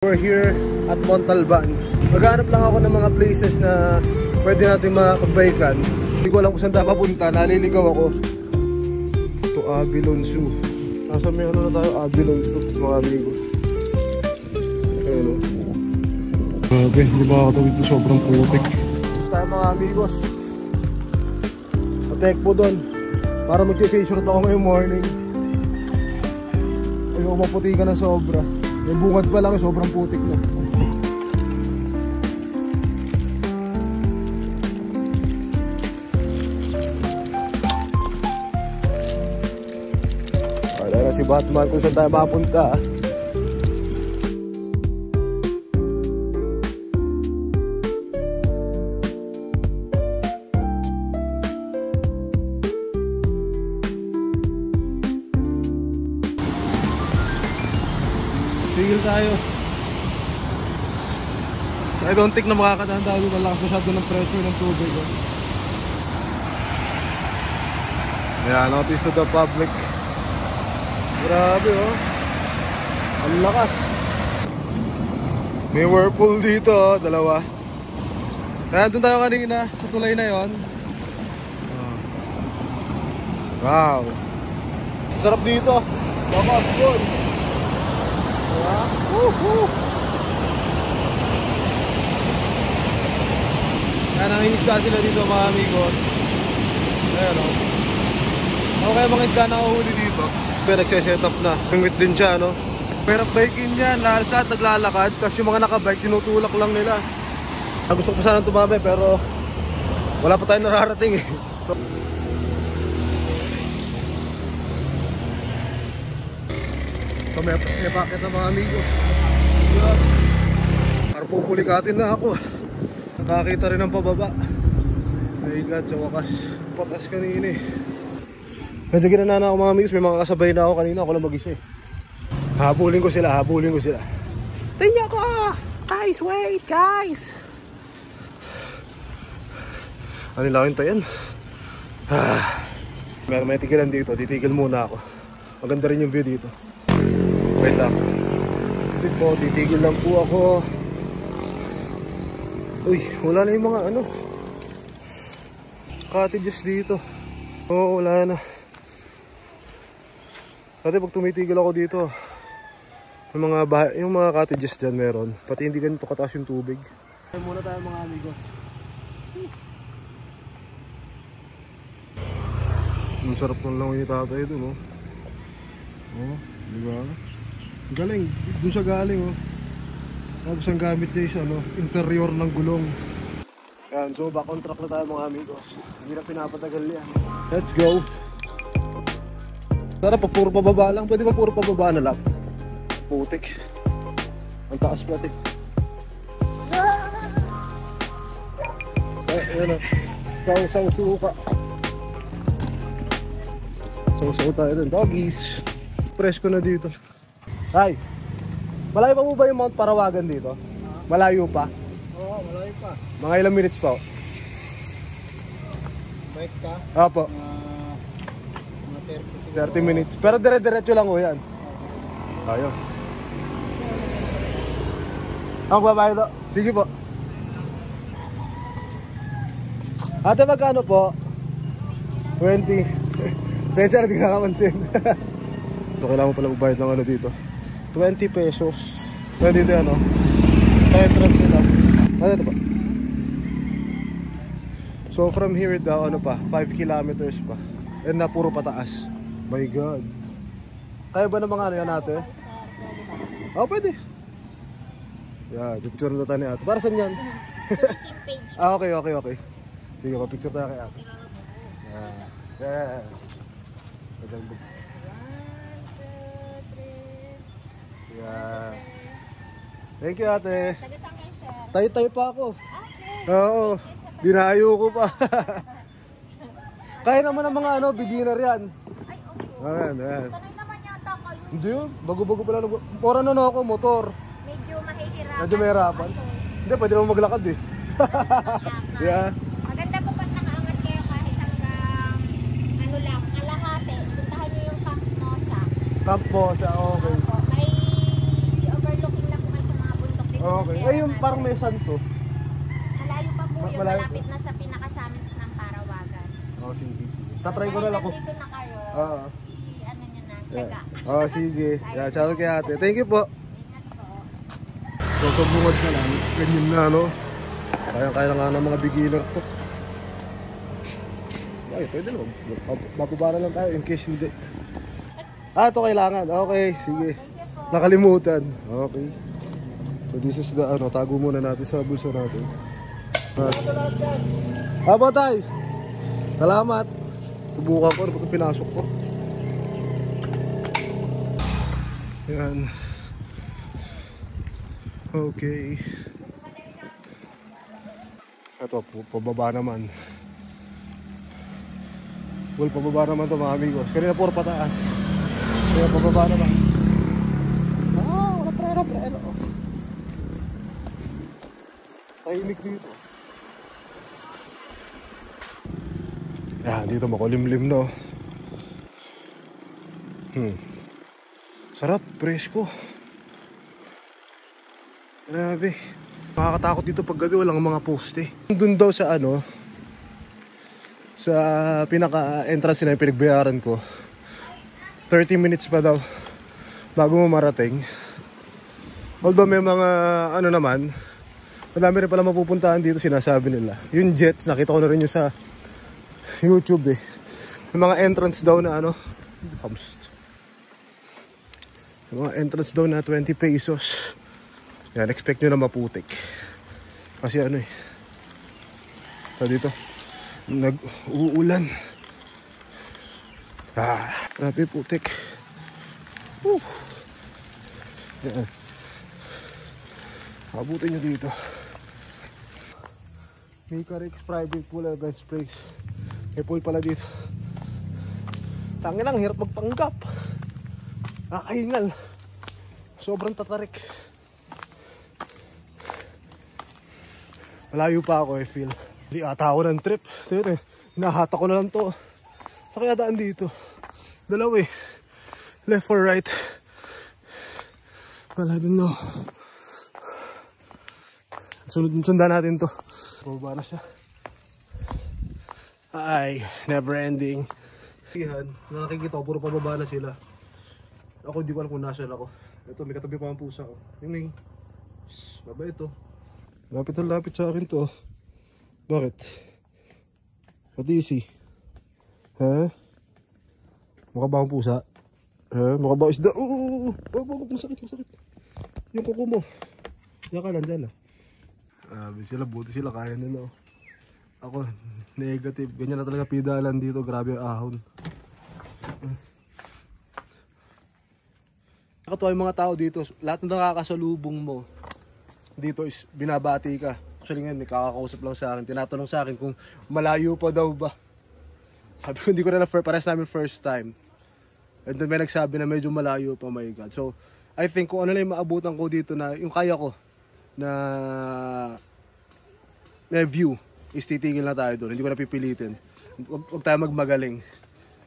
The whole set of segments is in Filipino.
We're here at Montalban. Maghanap lang ako ng mga places na pwede natin makapagbaykan. Hindi ko alam kung saan tayo papunta. Naliligaw ako. Ito, Abilon Zoo. Nasa may ano na tayo, Abilon Zoo, mga amigos. Ayun o. Grabe, hindi makakatawid ko, sobrang putik. Tayo mga amigos. Matek po doon. Para mag-face short ako ngayong morning. Ayoko maputi ka na sobra. Yung bungad pa lang, sobrang putik na. Wala na si Batman kung saan tayo mapunta. Tigil tayo. I don't think na makakadaan tayo. Malakas masyado ng pressure ng tubig. Ayan, notice to the public. Grabe oh. Ang lakas. May whirlpool dito oh, dalawa. Kaya doon tayo kanina sa tulay na yon. Wow. Sarap dito. Lakas good. Kaya nangingisda sila dito mga amigos. Ayan o. Ako kaya mga isda nakahuli dito. Pero nagsiset up na. Pingwit din siya no. Pero biking yan. Lahat naglalakad. Kasi yung mga nakabike tinutulak lang nila. Gusto ko pa sana tumami pero wala pa tayong nararating eh. So may packet na mga amigos. Para pupulikatin na ako. Nakakita rin ng pababa. My God, sa wakas. Patas kanina eh. Medyo ginanana ako mga amigos. May mga kasabay na ako kanina. Ako lang mag-isa eh. Habulin ko sila. Tingnan ko ah! Guys, wait guys! Ano lang yung tayan? May tigilan dito. Titigil muna ako. Maganda rin yung view dito. Wait lang. Kasi po, titigil lang po ako. Uy, wala na yung mga ano cottages dito. Oo, wala na. Dati pag tumitigil ako dito, yung mga cottages dyan meron. Pati hindi ganito kataas yung tubig. Kaya muna tayo mga amigos. Ang sarap ng langoy ni tatay dun oh. Oh, diba? Galing, dun siya galing oh. Tapos ang gamit niya is ano, interior ng gulong. Yan, so back on track na tayo mga amigos. Hindi na pinapatagal yan. Let's go. Tara, puro pababa lang. Pwede ba puro pababa na lang? Putik. Ang taas pati. Ayan o. Saw-suka. Saw-suka tayo dun. Doggies. Presko na dito. Hi. Malayo pa mo ba yung Mount Parawagan dito? Malayo pa? Oo, malayo pa. Mga ilang minutes pa? Bike ka? Opo. Mga 30 minutes. Pero dire-diretso lang o yan. Ayos. Ang babae to? Sige po. Ate, magkano po? 20. Sensya, hindi ka nakapansin. Ito, kailangan mo pala magbayad ng ano dito. 20 pesos. Pwede dito ano. Entrance nila. Ano ito pa? So from here daw ano pa 5 kilometers pa. And na puro pataas. My God. Kaya ba ng mga ano yan ate? Oh pwede. Yeah, picture na tayo ni ate. Para saan yan? Okay. Sige, picture tayo kay ate. Yeah. Yeah. Thank you ate. Tayo pa ako. Oo. Dinayo ko pa. Kaya naman ang mga ano, beginner yan. Ayan. Sanay naman yata kayo. Hindi yun. Bago-bago pala. Pora na ako, motor. Medyo mahihirapan. Medyo mahirapan. Hindi, pwede naman maglakad eh. Yeah. Maganda po pag nakaangat kayo kahit hanggang ano lang, kalahati. Puntahan nyo yung Camp Mosa. Camp Mosa, okay. May overlooking na po kayo sa mga Okay. Ay, yung parang may santo. Malayo pa po yun. Malayo Malapit na sa pinakasamit ng Parawagan. Oh, sige. Tatry ko na lang Dahil nandito na kayo, Oo. ano nyo na, tsaga. Oh, sige. Yeah, shout out kay ate. Thank you po. Ingat po. So, sa bungad na lang. Ganyan na, no? Kaya na nga ng mga beginner to. Ay, pwede naman. Bababa lang tayo in case hindi. Ito kailangan. Okay, sige. Nakalimutan. Okay. So, this is the, tago muna natin sa bulso natin. Aba tay. Salamat. Subukan ko. Ano ba pinasok ko? Yan. Okay. Ito, pababa naman. Well, pababa naman ito mga amigos. Kanina puro pataas. Kaya pababa naman. Wala prero. Tahimik dito. Yan, dito makulimlim, no? Sarap, presko. Grabe. Makakatakot dito pag gabi, walang mga poste. Doon daw sa sa pinaka-entrance na yung pinagbayaran ko, 30 minutes pa daw bago mo marating. Although may mga naman, madami rin pala mapupuntahan dito, sinasabi nila. Yung Jets, nakita ko na rin yung sa YouTube eh. May mga entrance daw na may mga entrance daw na 20 pesos. Yan, expect nyo na maputik. Kasi so dito nag-uulan. Grabe putik. Yan. Abutin nyo dito. Mika Ricks Private Pool Events Place. May pool pala dito. Tangin lang, hirap magpanggap. Nakahingal. Sobrang tatarik. Malayo pa ako, I feel. Hindi ata ako ng trip. Hinahata ko na lang to. Sa kaya daan dito. Dalawa eh. Left or right. Wala din no. Sundan natin to. Bababa na siya. Ay, never ending. Yan, nakikita ko, puro pababa na sila. Ako hindi ko alam kung nasaan ako. Ito, may katabi pa ang pusa ko. Yung baba ito. Lapit sa akin to. Bakit? What is he? Ha? Mukha ba ang pusa? Ha? Mukha ba isda? Masakit. Yung kuko mo. Yan ka lang dyan buti sila kaya nila. Ako, negative. Ganyan na talaga pidalan dito. Grabe ang ahon. Nakatuwa yung mga tao dito. Lahat na nakakasalubong mo dito is binabati ka. Actually ngayon, nakakausap lang sa akin. Tinatanong sa akin kung malayo pa daw ba. Sabi ko, hindi ko na pares namin first time. And then may nagsabi na medyo malayo pa, my God. So, I think kung ano lang yung maabutan ko dito na yung kaya ko na view is titigil na tayo doon. Hindi ko na pipilitin. Huwag tayo magmagaling.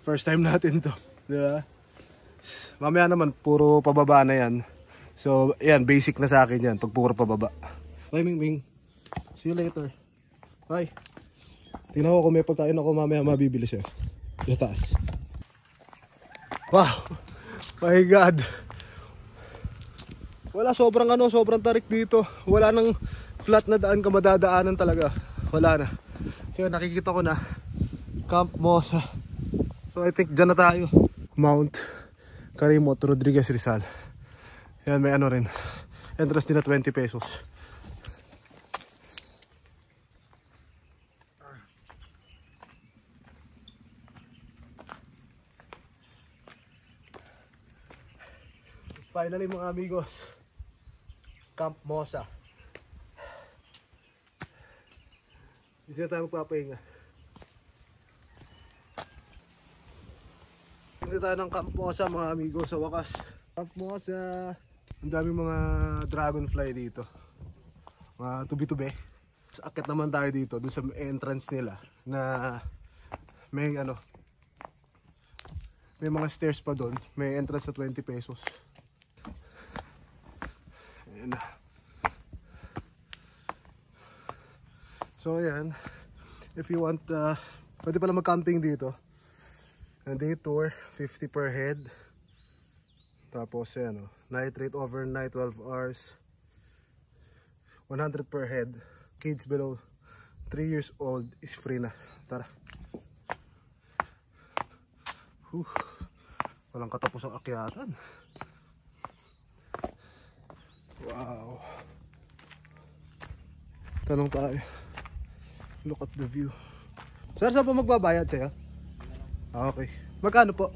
First time natin to. Diba? Mamaya naman, puro pababa na yan. So, yan, basic na sa akin yan. Pag puro pababa. Bye, Ming. See you later. Bye. Tingnan ko kung may pagkain ako mamaya mabibili siya. Sa taas. Wow. My God. Wala, sobrang tarik dito. Wala nang flat na daan ka madadaanan talaga. Wala na. So, nakikita ko na Camp Mosa. So, I think dyan na tayo. Mount Karimot, Rodriguez, Rizal. Yan, may rin. Entrance din na 20 pesos. Finally mga amigos, Camp Mosa. Dito na tayo magpapahinga. Dito tayo ng Camp Mosa mga amigos sa wakas. Camp Mosa. Ang daming mga dragonfly dito. Mga tubi-tubi. Akit naman tayo dito dun sa entrance nila na may may mga stairs pa doon. May entrance na 20 pesos. Ayan na. So ayan, if you want, pwede pala mag-camping dito. Day tour, 50 per head. Tapos yan, night rate overnight 12 hours, 100 per head. Kids below 3 years old is free na. Tara. Walang katapos ang akyatan. Wow. Tanong tayo. Look at the view. Sir, saan po magbabayad sa'yo? Ah, okay. Magkano po?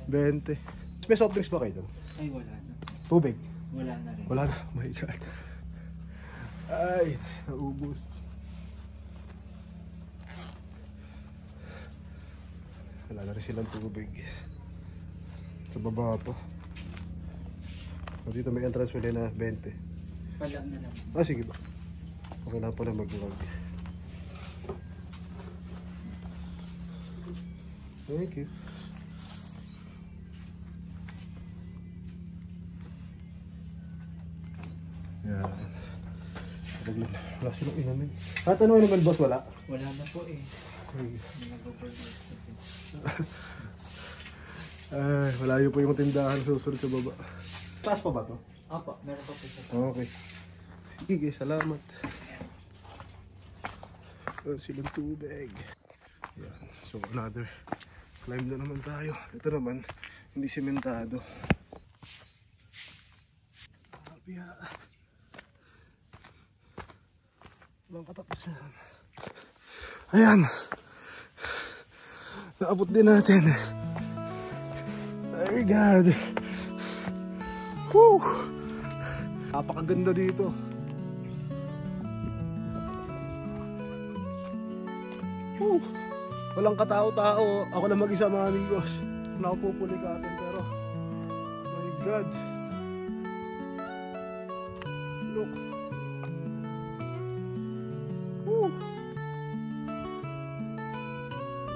20. May soft drinks ba kayo doon? Ay, wala na. Tubig? Wala na rin. Wala na. Oh my God. Ay, naubos. Wala na rin silang tubig. Sa baba po. Dito may entrance wala na 20. Palam na lang. Ah, sige ba? Okay na pala mag-vlog. Thank you. Yan. Wala silang inamin. At ano naman boss, wala? Wala na po eh. Ay. Hindi nag-overdose kasi. Ay, malayo po yung tindahan susunod sa baba. Taas pa ba to? Opo, meron po po sa Okay. Sige, salamat. Meron silang tubig. Yan. So another climb na naman tayo. Ito naman, hindi sementado. Abya. Walang katapusan. Ayan. Naabot din natin. Oh my God. Woo! Napakaganda dito. Woo! Walang katao-tao. Ako lang mag-isa mga amigos. Napupulikatan pero my God. Look. Woo!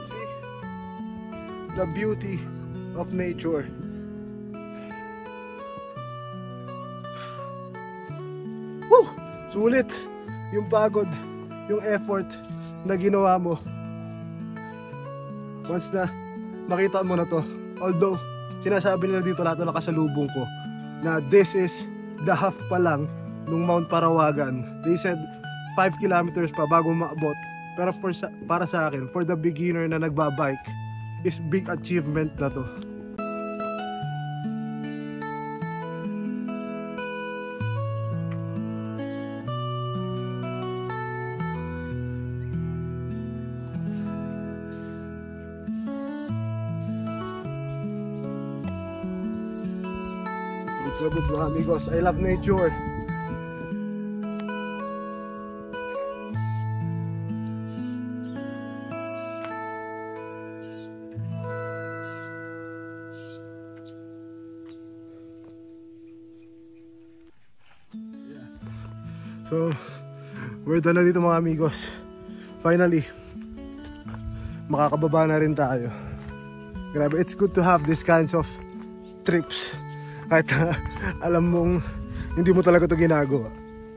See? The beauty of nature. Woo! Sulit yung pagod, yung effort na ginawa mo. Once na makita mo na to, although sinasabi nila dito lahat na nakasalubong ko na this is the half pa lang nung Mount Parawagan. They said 5 kilometers pa bago maabot. Pero para sa akin, for the beginner na nagbabike, is big achievement na to. Goods mga amigos, I love nature. So, we're done na dito mga amigos. Finally, makakababa na rin tayo. Grabe, it's good to have these kinds of trips. Kahit alam mong hindi mo talaga ito ginagawa.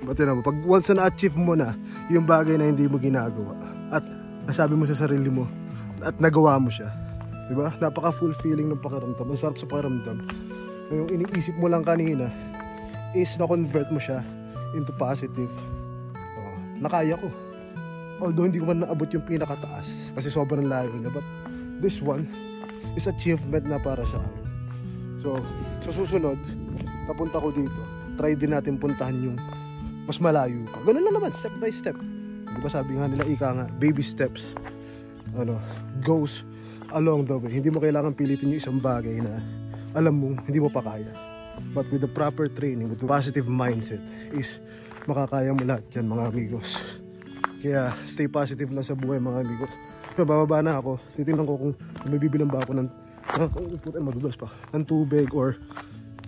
But you know, pag once na na-achieve mo na yung bagay na hindi mo ginagawa at nasabi mo sa sarili mo at nagawa mo siya, diba? Napaka-fulfilling ng pakiramdam. Ang sarap sa pakiramdam. Yung iniisip mo lang kanina is na-convert mo siya into positive. Nakaya ko. Although hindi ko man naabot yung pinakataas kasi sobrang layo niya. But this one is achievement na para sa akin. So, sa susunod, papunta ko dito. Try din natin puntahan yung mas malayo pa. Ganun lang naman, step by step. Di ba sabi nga nila, ika nga, baby steps goes along the way. Hindi mo kailangan pilitin yung isang bagay na alam mong hindi mo pa kaya. But with the proper training, with the positive mindset, is makakaya mo lahat yan mga amigos. Kaya stay positive lang sa buhay mga amigos. Bababa na ako. Titingnan ko kung may bibilang ba ako ng madulas pa, ng tubig or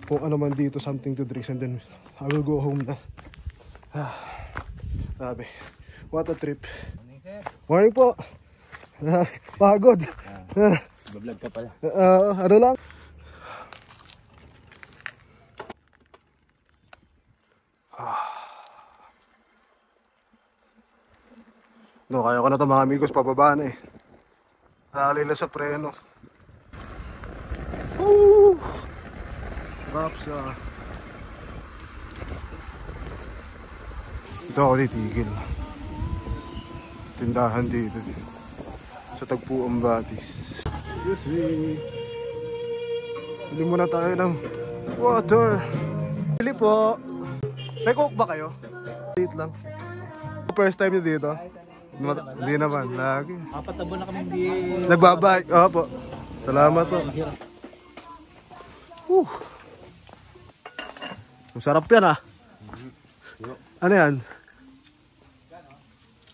kung ano man dito, something to drink, and then I will go home na. Sabi, what a trip. Morning po. Pagod. Bablog ka pala. Ano lang. No, kaya ko na ito mga amigos, pababa na eh. Naalila sa preno. Woo! Sarap siya. Ito ako titigil. Tindahan dito. Sa Tagpuan Batis. Excuse me. Bili muna tayo ng water. Bili po. May coke ba kayo? Dito lang. First time nyo dito? Hindi naman. Lagi. Kapatabo na kami hindi... Nagbabike. Opo. Salamat po. Masarap yan ah. Ano yan?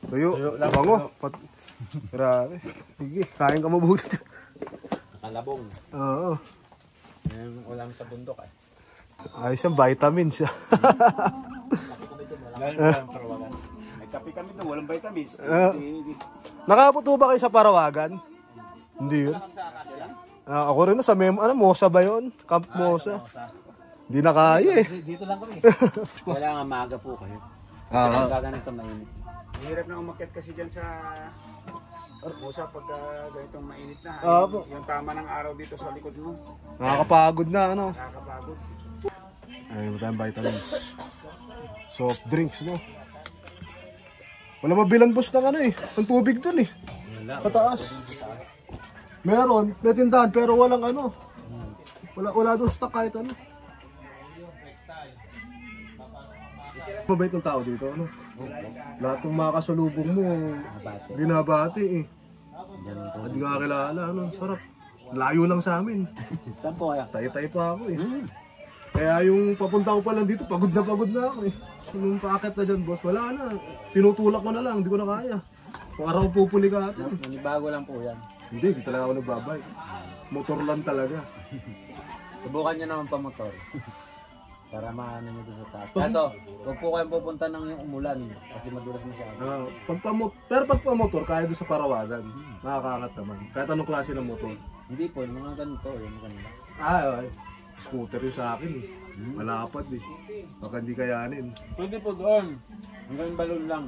Tuyo. Bango. Grabe. Sige, kain ka mabuti. Nakalabong. Oo. Yung ulam sa bundok eh. Ayos yung vitamins siya. Walang parawagan. May kape kami doon, walang vitamins. Nakaputo ba kayo sa Parawagan? Hindi yun. Ako rin sa Mosa ba yun? Camp Mosa. Hindi na kaya eh. Dito lang kami. Kailangan maaga po kayo. Gaganito mainit. Mahirap na umakyat kasi dyan sa Mosa pagka ganitong mainit na. Yung tama ng araw dito sa likod mo. Nakakapagod na ano. Nakakapagod. Ayun mo tayong vitamins. Soft drinks no. Wala mabilang boss ng ano eh. Ang tubig dun eh. Pataas. Meron, may tindahan pero walang ano. Wala doon stock kahit ano. Mabait ng tao dito ano. Lahat ng mga kasalubong mo binabati eh. Hindi ka kilala ano. Sarap. Layo lang sa amin. Saan po kaya? Tay-tay pa ako eh. Kaya yung papunta ko pa lang dito, pagod na ako eh. Nung paakit na dyan boss, wala na. Tinutulak ko na lang, hindi ko na kaya. Kung araw pupuli ka ito. Bago lang po yan. Hindi talaga ako nagbabay. Motor lang talaga. Subukan nyo naman pa motor. Para maano nyo doon sa taas. Kaso, huwag po kayong pupunta ng yung umulan. Kasi madulas masyado. Pero pag pa-motor, kaya doon sa Parawagan. Nakakaangat naman. Kahit anong klase ng motor. Hindi po, yung mga ganito. Yung ganito. Ay. Scooter yung sa akin eh. Malapad eh. Baka hindi kayanin. Pwede po doon. Hanggang balon lang.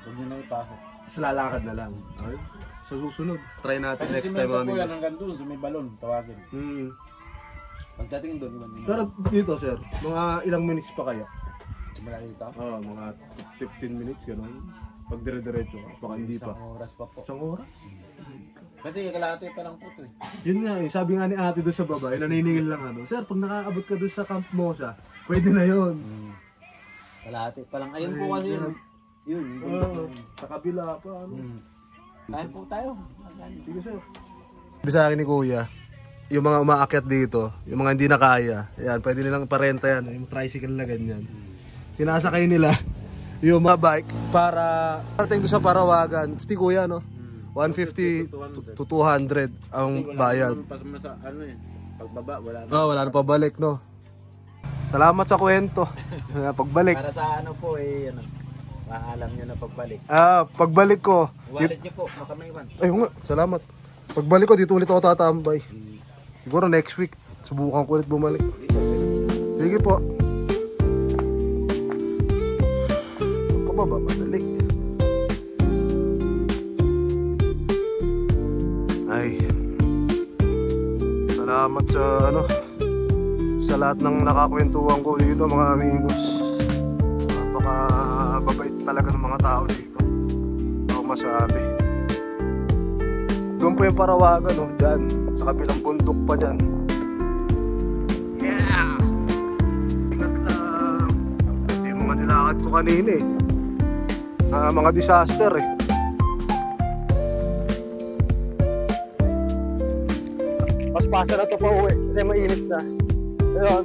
Huwag nyo na ipasok. Tapos lalakad na lang. Ay, sa susunod, try natin Kasi next time. simento po yan hanggang doon sa may balon. Tawagin. Pagdating doon, iwan nyo. Pero dito sir, mga ilang minutes pa kaya? Simula dito? Oo, mga 15 minutes gano'n. Pag dire-diretso ka, baka hindi pa. Isang oras pa po. Isang oras? Kasi kalahati pa lang po ito eh. Yun nga eh, sabi nga ni ate doon sa baba, naniningil lang ano. Sir, pag nakaabot ka doon sa Camp Mosa, pwede na yun. Kalahati pa lang. Ayun po kasi yun. Yun. Sa kabila pa ano. Kain po tayo. Sige sir. Sabi sa akin ni kuya, yung mga umaakyat dito, yung mga hindi na kaya, yan, pwede nilang parenta yan, yung tricycle na ganyan. Sinasakay nila yung mga bike para parating doon sa Parawagan. Gusti kuya no? 150 to 200 ang bayad. Ano eh, pagbaba, wala na. Wala na pabalik no. Salamat sa kwento. Pagbalik. Para sa ano po eh, ano, maalam nyo na pagbalik. Pagbalik ko. Wallet nyo po, baka may iwan. Ay, nga, salamat. Pagbalik ko, dito ulit ako tatambay. Siguro next week, subukan ko ulit bumalik. Sige po. Pababa, madali. Ay. Salamat sa ano, sa lahat ng nakakwentuhan ko dito mga amigos. Napakababait talaga ng mga tao dito. Ako masabi. Doon po yung Parawagan, no? Diyan, sa kabilang bundok pa dyan. Yeah! Ingat lang. Ito yung mga nilakad ko kanina eh. Mga disaster eh. Paspasa na ito pa uwi kasi mainit na. Ayun,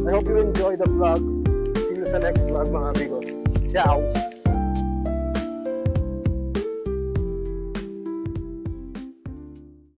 I hope you enjoy the vlog. See you sa next vlog mga amigos. Ciao!